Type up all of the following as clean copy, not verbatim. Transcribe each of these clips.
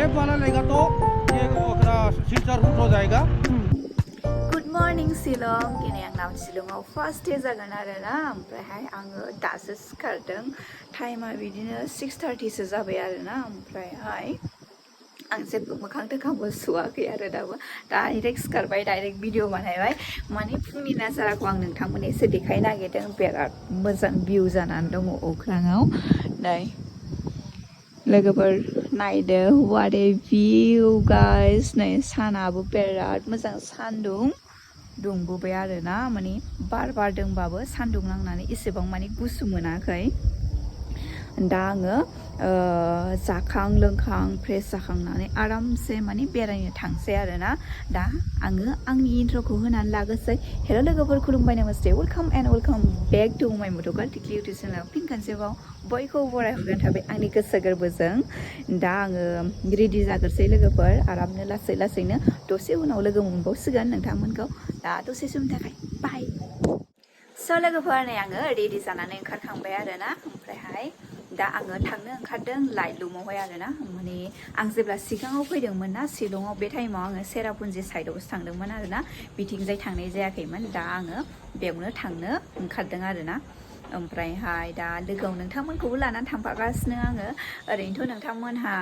Left वाला लेगा तो ये सिलचर रूट हो जाएगा। गुड मर्निं शिलं दिनै आंना शिलंआव फार्स्ट डे जागोन आरोना ओमफ्रायहाय आङो दासो सिखारदों टाइमा बिदिनो 6:30सो जाबाय आरोना ओमफ्रायहाय आं जेबो मोखां तोखांबो सुवाखै आरो दाबो डाइरेक्ट सिखारबाय डाइरेक्ट भिडिअ बानायबाय माने फुंनि नाजाराखौ आं नोंथांमोननो एसे देखायनो नागिरदों बिराद मोजां भिउ जानानै दङ अख्राङाव नै लोगोफोर नायदो what a view guys नै सानाबो बिराद मोजां सान्दुं दुंबोबाय आरोना माने बार बारदोंबाबो सान्दुं नांनानै एसेबां माने गुसु मोनाखै दा आङो जाखां लोंखां फ्रेस जाखांनानै आरामसे माने बेरायनो थांसै आरोना दा आङो आंनि इन्ट्र'खौ होनानै लागोसै हेल' लोगोफोर खुलुमबाय नमस्ते welcome and welcome back to माय मट'कार्टिक इउटुब चेनेल फिन खनसेबाव बयखौबो बरायहरनाय थाबाय आंनि गोसो गोरबोजों दा आङो रेडि जाग्रोसै लोगोफोर आरामनो लासै लासैनो दसे उनाव लोगो मोनबावसिगोन नोंथांमोनखौ दा दसे समनि थाखाय बाय स' लोगोफोर नै आङो रेडि जानानै ओंखारखांबाय आरोना ओमफ्रायहाय दा आङो थांनो ओंखारदों लाइटलुमावहाय आरोना माने आं जेब्ला सिगाङाव फैदोंमोन ना शिलंआव बे टाइमाव आङो सेरापुन्जि साइडआवसो थांदोंमोन आरोना बिथिंजाय थांनाय जायाखैमोन दा आङो बेयावनो थांनो ओंखारदों आरोना ओमफ्रायहाय दा लोगोआव नोंथांमोनखौबो लानानै थांफागासिनो आङो ओरैनोथ' नोंथांमोनहा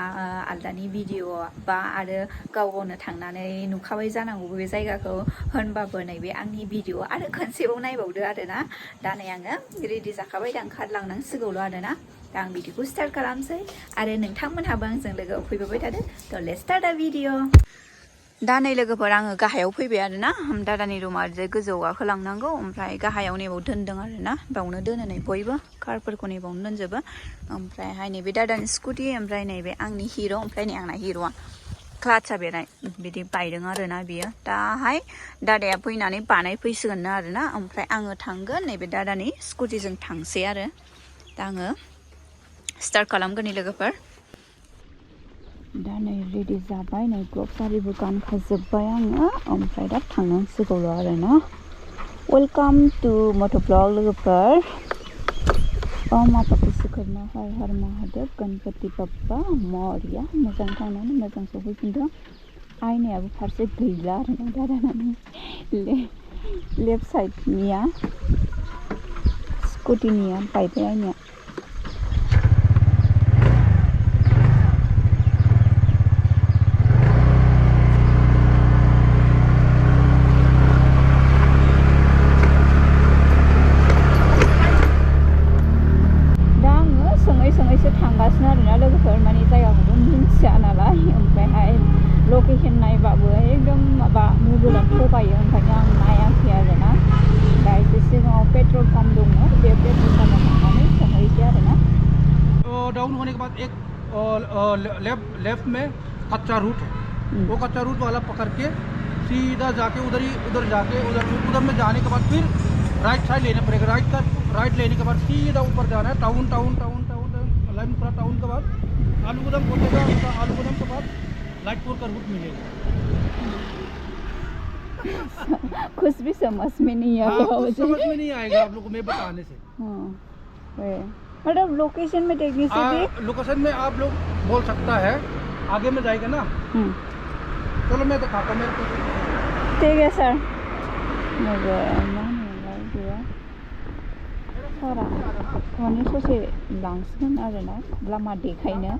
आलदानि भिडिअ बा आरो गाव गावनो थांनानै नुखाबाय जानांगौ बे जायगाखौ होनबाबो नैबे आंनि भिडिअ आरो खनसेबाव नायबावदो आरोना दा नै आङो रेडि जाखाबाय दा ओंखारलांनांसिगौल' आरोना दा आं बिदिखौ स्टार्ट खालामसै आरो नोंथांमोनहाबो आंजों लोगोआव फैबाय थादो थ' लेट्स स्टार्ट दा भिडिअ दा नै लोगोफोर आङो गाहायाव फैबाय आरोना दादानि रुमा ओरैजाय गोजौआव गाखोलांनांगौ ओमफ्राय गाहायाव नैबाव दोनदों आरोना बावनो दोनो नै बयबो कारफोरखौ नैबावनो दोनजोबो ओमफ्रायहाय नैबे दादानि स्कुटि ओमफ्राय नैबे आंनि हिर' ओमफ्राय नै आंना हिर'आ क्लाचा बेराय बिदि बायदों आरोना बियो दाहाय दादाया फैनानै बानायफैसिगोन आरोना ओमफ्राय आङो थांगोन नैबे दादानि स्कुटिजों थांसै आरो दा आङो स्टार्ट खालामगोन लोगोफोर दा नै रेडि जाबाय नै ग्लभ्स आरिबो गानखाजोब्बाय आङो ओमफ्राय दा थांनांसिगौल' आरोना वेलकाम टु मट' ब्लग लोगोफोर माता विश्वकर्मा हर हर महादेव गणपति बाप्पा मौर्या मोजां थांनानै मोजां सफैफिनदों आयनायाबो फारसे गैला आरोना दादानानै लेफ्ट साइडनिया स्कुटिनिया बायबाय आयनाया थांगासिनो आरोना लोगोफोर माने जायगाखौबो मिन्थिया नालाय ओमफ्रायहाय लकेसन नायबाबो एकदम माबा मबाइलाव थगायो ओंखायनो आं नायाखै आरोना दा एसे सिगाङाव पेट्रल पाम्प दंमोन बे पेट्रल पाम्पआव थांनानै सोंहैसै आरोना डाउन होने के बाद एक लेफ्ट में कच्चा रूट है वो कच्चा रूट वाला पकड़ के सीधा जाके उधर जाके उधर में जाने के बाद फिर राइट साइड लेना पड़ेगा राइट लेने के बाद सीधा ऊपर जाना है टाउन लाइन पूरा टाउन के बाद आलूगुदम पहुंचेगा आलूगुदम के बाद लाइटपुर का रूट मिलेगा कुछ भी समझ में नहीं आएगा कुछ समझ में नहीं आएगा आप लोगों को मैं बताने से मतलब लोकेशन में देखने से भी लोकेशन में आप लोग बोल सकता है आगे में जाएगा ना चलो मैं दिखाता हूँ मेरे को ठीक है सर माने ससे लांसिगोन आरोना लामा देखायनो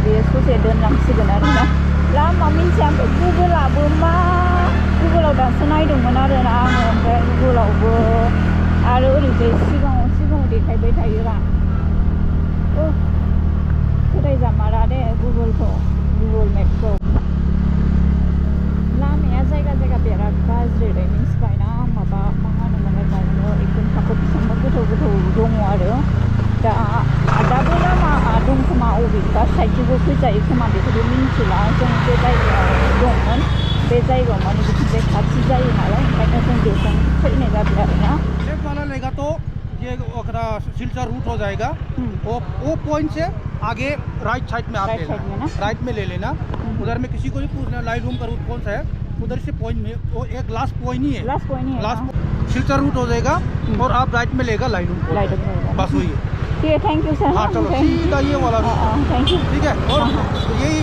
बे ससे दोनलांसिगोन आरोना लामा मिन्थिया ओमफ्राय गुगोलाव दासो नायदोंमोन आरोना आङो ओमफ्राय गुगोलावबो आरो ओरैजाय सिगाङाव देखायबाय थायोरा फोथायजामारा दे गुगोल मेपखौ लामाया जायगा बिराद गाज्रि मिन्थिबायना माबा मा होनोमोनलाय बावनो एकदम हाखर बेसेबांबा गोथौ दङ आरो दाबो लामा दं खोमा अबेबा साइडजोंबो फैजायो खोमा बेखौबो मिन्थिला जों बे जायगायाव दंमोन बे जायगायाव माने बिथिंजाय खाथि जायो नालाय ओंखायनो जों बेजों फैनाय जाबाय आरोना लेफ्ट वाला लेगा तो ये सिलचर रूट हो जाएगा वो पॉइंट से आगे राइट साइड में राइट में ले लेना उधर में किसी को भी पूछना लाइटलूम का रूट कौन सा है उधर से पॉइंट में वो एक लास्ट पॉइंट ही है लास्ट सिलचर रूट हो जाएगा और आप राइट में लेगा लाइटलूम बस वही है ठीक है, थैंक यू सर। हाँ चलो सीधा ये वाला रूट है। Thank you. ठीक है, और यही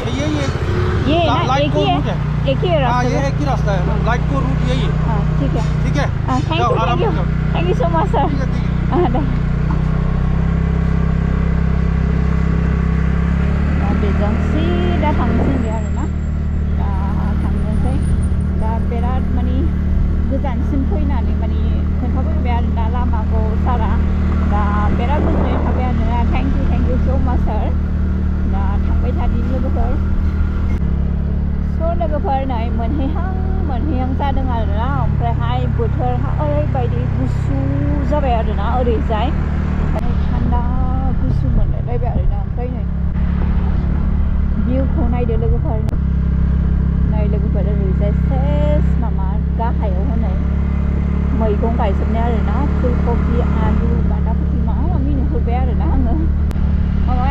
ये ना लाइट एक को ही है, रूट है। एक ही है हाँ रास्ता। ये एक ही रास्ता है, लाइट को रूट यही है। हाँ ठीक है, ठीक है, थैंक जाओ यू, आराम थैंक यू, से जाओ। थैंक यू सो मच सर। ठीक है ठीक है। दा बेजों सिदा थांसिगोन आरोना, दा थांनोसै। दा बिराद माने गोजानसिम फैनानै माने खोन्थाफैबाय आरोना लामाखौ सारा। दा बिराद गोजोननाय थाबाय आरोना, थैंक यू सो मच सर। दा थांबाय थादिनि लोगोफोर। स' लोगोफोर नै मोनहैहां जादों आरोना, ओमफ्रायहाय बोथोरा ओरैबायदि गुसु जाबाय आरोना ओरैजाय, माने थान्दा गुसु मोनलायलायबाय आरोना। ओमफ्राय नै भिउखौ नायदो लोगोफोर, नै लोगोफोर ओरैजाय सेस माबा गाहायाव हनै मैगं गायजोबनाय आरोना, फुलकबि, आलु, बान्दा कबि माबा माबि नुहुरबाय आरोना आङो। माबा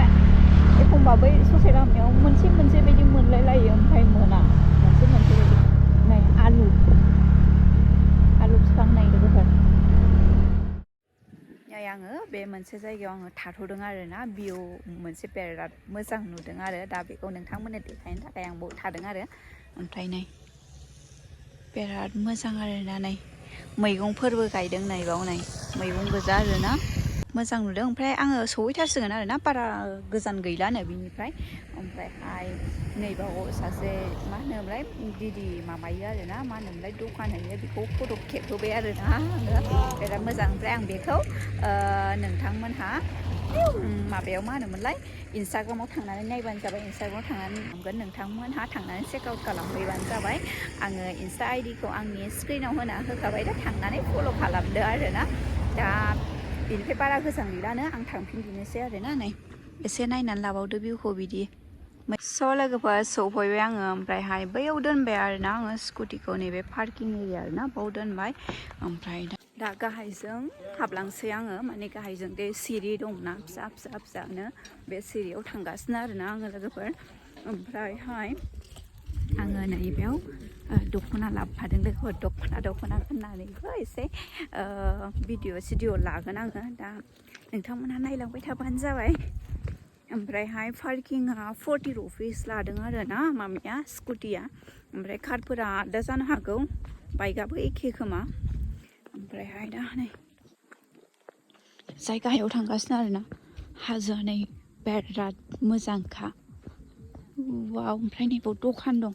एखमबा बै ससे लामायाव मोनसे बायदि मोनलायलायो, ओमफ्राय मोना मोनसे बायदि। नै आलु बिफां नै लोगोफोर। नै आङो बे मोनसे जायगायाव आङो थाथ'दों आरोना, भिउ मोनसे बिराद मोजां नुदों आरो, दा बेखौ नोंथांमोननो देखायनो थाखाय आं बाव थादों आरो। ओमफ्राय नै बिराद मोजां आरोना, नै मैगंफोरबो गायदों नै बाव, नै मैगं गोजा आरोना, मोजां नुदों। ओमफ्राय आङो सहैथारसिगोन आरोना, बारा गोजान गैलानो बिनिफ्राय। ओमफ्रायहाय नैबाव सासे मा होनोमोनलाय दिदि माबायो आरोना, मा होनोमोनलाय दखान होयो, बेखौ फट' खेबहोबाय आरोना आङो, बिराद मोजां। ओमफ्राय आं बेखौ नोंथांमोनहा माबायाव मा होनोमोनलाय इन्सटाग्रामाव थांनानै नायबानो जाबाय, इन्सटाग्रामाव थांनानै नुगोन, नोंथांमोनहा थांनानै चेक आउट खालामहैबानो जाबाय। आङो इन्सटा आइडिखौ आंनि स्क्रिनाव होना होखाबाय, दा थांनानै फल' खालामदो आरोना। दा बेनिफ्राय बारा गोजान गैलानो, आं थांफिनफिननोसै आरोना। नै एसे नायनानै लाबावदो भिउखौ बिदि। स' लोगोफोर सौफैबाय आङो, ओमफ्रायहाय बैयाव दोनबाय आरोना आङो स्कुटिखौ, नैबे पार्किं एरिया आरोना, बाव दोनबाय। ओमफ्राय दा गाहायजों हाबलांसै आङो, माने गाहायजों बे सिरि दंना फिसानो, बे सिरियाव थांगासिनो आरोना आङो लोगोफोर। ओमफ्रायहाय आङो नैबेयाव दख'ना लाबोफादों लोगोफोर, दख'ना गाननानैबो एसे भिडिअ लागोन आङो, दा नोंथांमोनहा नायलांबाय थाबानो जाबाय। ओमफ्रायहाय पार्किंआ 40 रुपिस लादों आरोना माबाया स्कुटिया, ओमफ्राय कारफोरा आलादा जानो हागौ, बाइकआबो एखे खोमा। ओमफ्रायहाय दा नै जायगायाव थांगासिनो आरोना, हाजोआ नै बिराद मोजांखा। वाव, ओमफ्राय नैबाव दखान दं,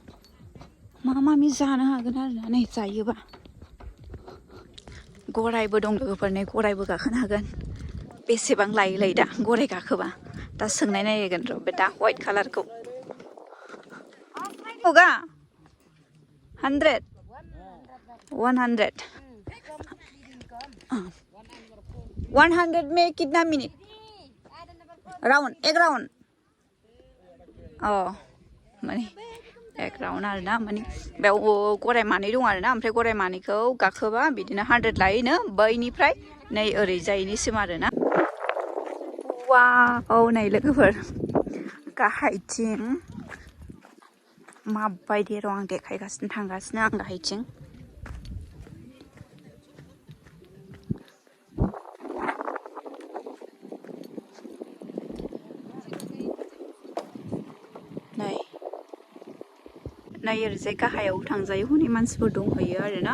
माबि जानो हागोन आरोना नै जायोबा। गरायबो दं लोगोफोर, नै गरायबो गाखोनो हागोन। बेसेबां लायो दा गराय गाखोबा? दा सोंनाय नायगोन र' बे दा व्हाइट कालारखौ। होगा 100 में कितना मिनट? राउंड, एक राउंड। माने एक राउंड आरोना, माने बेयाव गराय मानै दं आरोना, ओमफ्राय गराय मानैखौ गाखोबा बिदिनो 100 लायोनो, बैनिफ्राय नै ओरैजायनिसिम आरोना। वाव, नै लोगोफोर गाहायथिं माबायदि र' आं देखायगासिनो थांगासिनो आं गाहायथिं। नै ओरैजाय गाहायाव थांजायो, हनै मानसिफोर दंहैयो आरोना।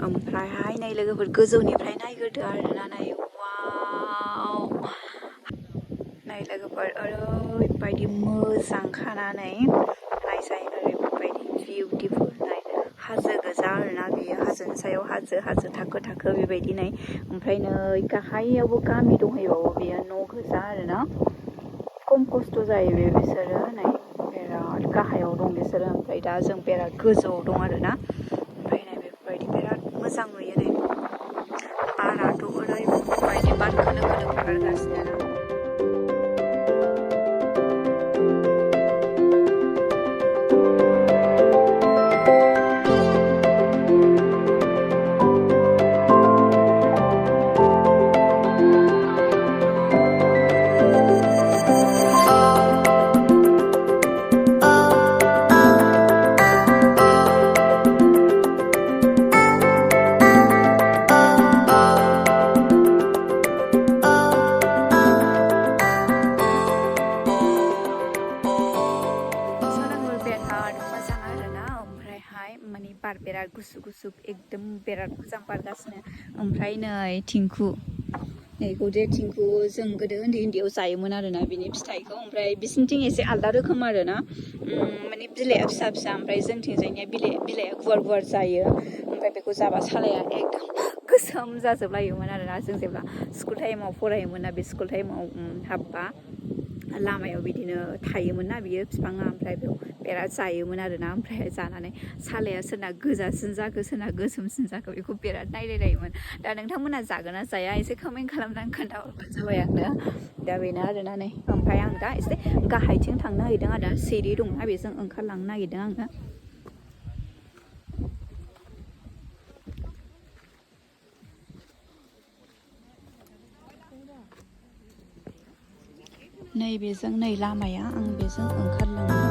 ओमफ्रायहाय नै लोगोफोर गोजौनिफ्राय नायग्रोदो आरोना, नै वाव, नै लोगोफोर ओरैबायदि मोजां खानानै नायजाय, ओरैबायदि बिउटिफुल, नाय हाजो गोजा आरोना, बेयो हाजोनि सायाव हाजो थाखो बेबायदि नै। ओमफ्राय नै गाहायावबो गामि दंहैबावो, बेयो न' गोजा आरोना, खम खस्थ' जायो बिसोरो, नै बिराद गाहायाव दं बिसोरो। ओमफ्राय दा जों बिराद गोजौआव दं आरोना, ओमफ्राय नै बेफोरबायदि बिराद मोजां नुयो। नै बाराथ' ओरैबायदि बार खोलो बारगासिनो ना। बिराद गुसु गुसु एकदम बिराद मोजां बारगासिनो ओमफ्राय नै थिंखु नैखौ जे थिंखु जों गोदो उन्दै उन्दैयाव जायोमोन आरोना बिनि फिथाइखौ ओमफ्राय बिसिनिथिं एसे आलदा रोखोम आरोना माने बिलाइआ फिसा फिसा ओमफ्राय जोंथिंजायनिया बिलाइआ गुवार गुवार जायो ओमफ्राय बेखौ जाबा सालाया एकदम गोसोम जाजोबलायोमोन आरोना जों जेब्ला स्कुल टाइमाव फरायोमोन ना बे स्कुल टाइमाव हाबबा लामायाव बिदिनो थायोमोन ना बियो बिफाङा ओमफ्राय बेयाव बिराद जायोमोन आरोना ओमफ्राय जानानै सालाया सोरना गोजासिन जाखो सोरना गोसोमसिन जाखो बेखौ बिराद नायलायलायोमोन दा नोंथांमोना जागोन ना जाया एसे कमेन्ट खालामनानै खोन्थाहरबानो जाबाय आंनो दा बेनो आरोना नै ओमफ्राय आं दा एसे गाहायथिं थांनो नागिरदों आरो सिरि दंना बेजों ओंखारलांनो नागिरदों आङो नैबेजों नै लामाया आं बेजों ओंखारलाङो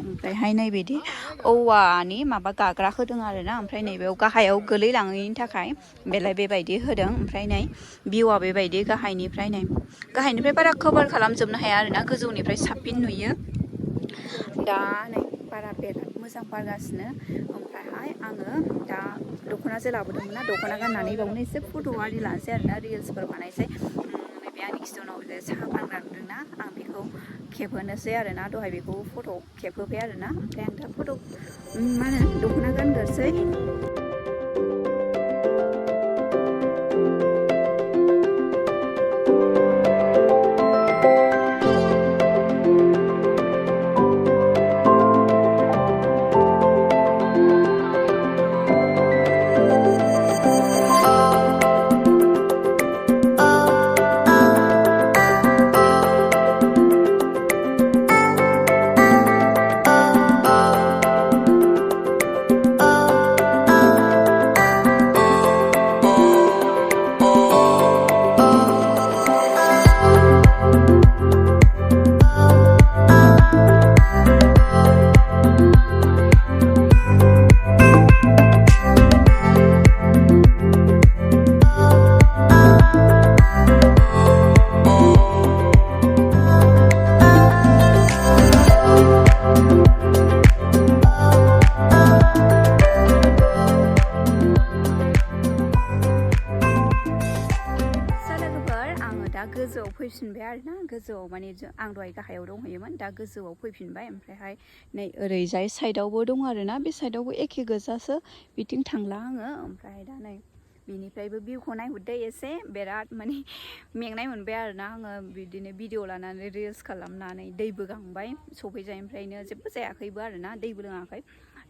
ओमफ्रायहाय नैबेदि औवानि माबा गाग्रा होदों आरोना ओमफ्राय नैबेयाव गाहायाव गोलैलाङैनि थाखाय बेलाय बेबायदि होदों ओमफ्राय नै भिउआ बेबायदि गाहायनिफ्राय बारा कभार खालामजोबनो हाया आरोना गोजौनिफ्राय साबसिन नुयो दा नै बारा बिराद मोजां बारगासिनो ओमफ्रायहाय आङो दा दख'नासो लाबोदोंमोन ना दख'ना गाननानै बावनो एसे फट' आरि लानोसै आरोना रिल्सफोर बानायसै नैबे आंनि खिथुनाव जे साहा फानग्रा नुदोंना आं बेखौ खेबहोनोसै आरोना दहाय बेखौ फट' खेबहोबाय आरोना ओमफ्राय आं दा फट' मा होनो दख'ना गानग्रोसै गोजौआव फैफिनबाय आरोना गोजौआव माने आं दहाय गाहायाव दंहैयोमोन दा गोजौआव फैफिनबाय ओमफ्रायहाय नै ओरैजाय साइडआवबो दं आरोना बे साइडआवबो एखे गोजासो बिथिं थांला आङो ओमफ्राय दा नै बिनिफ्रायबो भिउखौ नायहरदो एसे बिराद माने मेंनाय मोनबाय आरोना आङो बिदिनो भिडिअ लानानै रिल्स खालामनानै दैबो गांबाय सफैजायनिफ्रायनो जेबो जायाखैबो आरोना दैबो लोङाखै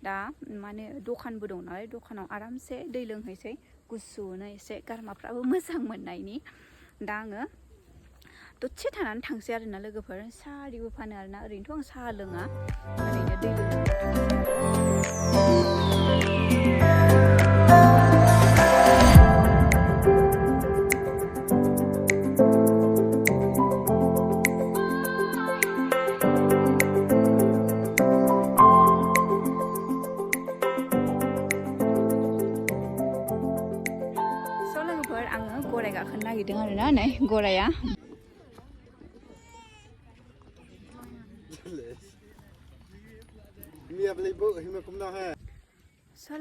दा माने दखानबो दं नालाय दखानाव आरामसे दै लोंहैसै गुसुनो एसे गारमाफ्राबो मोजां मोननायनि दा आङो दसे थानानै थांसै आरोना लोगोफोर साहा आरिबो फानो आरोना ओरैनोथ' आं साहा लोङा ओरैनो दै लोगोफोर आङो गराय गाखोनो नागिरदों आरोना नै गराया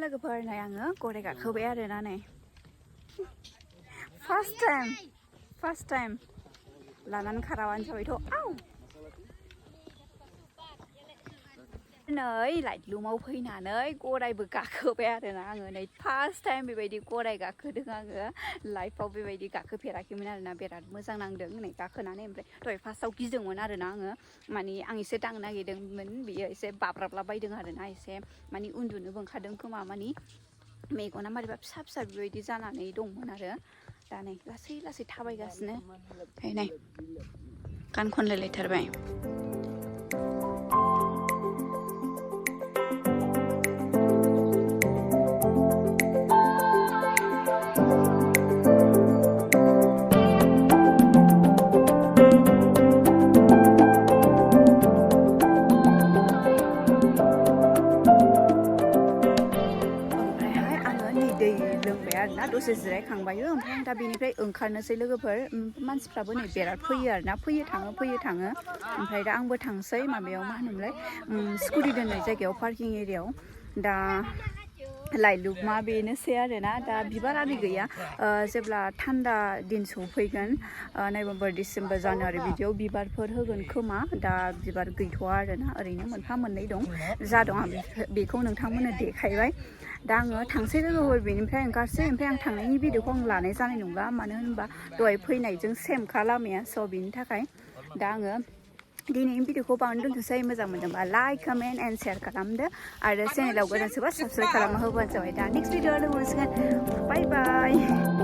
लोगोफोर नै आङो गराय गाखोबाय आरोना नै फार्स्ट टाइम लानानै खाराबानो जाबायथ' आव नै लाइटलुमाव फैनानै गरायबो गाखोबाय आरोना आङो नै फार्स्ट टाइम बेबायदि गराय गाखोदों आङो लाइफआव बेबायदि गाखोफेराखैमोन आरोना बिराद मोजां नांदों नै गाखोनानै ओमफ्राय दहाय फार्स्टआव गिदोंमोन आरोना आङो माने आं एसे दांनो नागिरदोंमोन बियो एसे बाब्राबला बायदों आरोना एसे माने उन्दुनोबो ओंखारदों खोमा माने मेगना मारैबा फिसा फिसा बेबायदि जानानै दंमोन आरो दा नै लासै लासै थाबायगासिनो नाय गान खनलायलायथारबाय दसे जिरायखांबायो ओमफ्राय आं दा बेनिफ्राय ओंखारनोसै लोगोफोर मानसिफ्राबो नै बिराद फैयो आरोना फैयो थाङो ओमफ्राय दा आंबो थांसै माबायाव मा होनोमोनलाय स्कुटि दोननाय जायगायाव पार्किं एरियायाव दा लाइटलुमा बेनोसै आरोना दा बिबार आरि गैया जेब्ला थान्दा दिन सफैगोन नभेम्बर डिसेम्बर जानुवारि बिदियाव बिबारफोर होगोन खोमा दा बिबार गैथ'वा आरोना ओरैनो मोनफा मोननै दं जा दं आं बेखौ नोंथांमोननो देखायबाय दा आङो थांसै लोगोफोर बेनिफ्राय ओंखारसै ओमफ्राय आं थांनायनि भिडिअखौ आं लानाय जानाय नंला मानो होनबा दहाय फैनायजों सेमखा लामाया स' बेनि थाखाय दा आङो दिनैनि भिडिअखौ बावनो दोनथ'सै मोजां मोनदोंबा लाइक कमेन्ट एन्ड शेयार खालामदो आरो चेनेलाव गोदान सोरबा साबसक्राइब खालामना होबानो जाबाय दा नेक्स्ट भिडिअ लोगो मोनसिगोन बाय बाय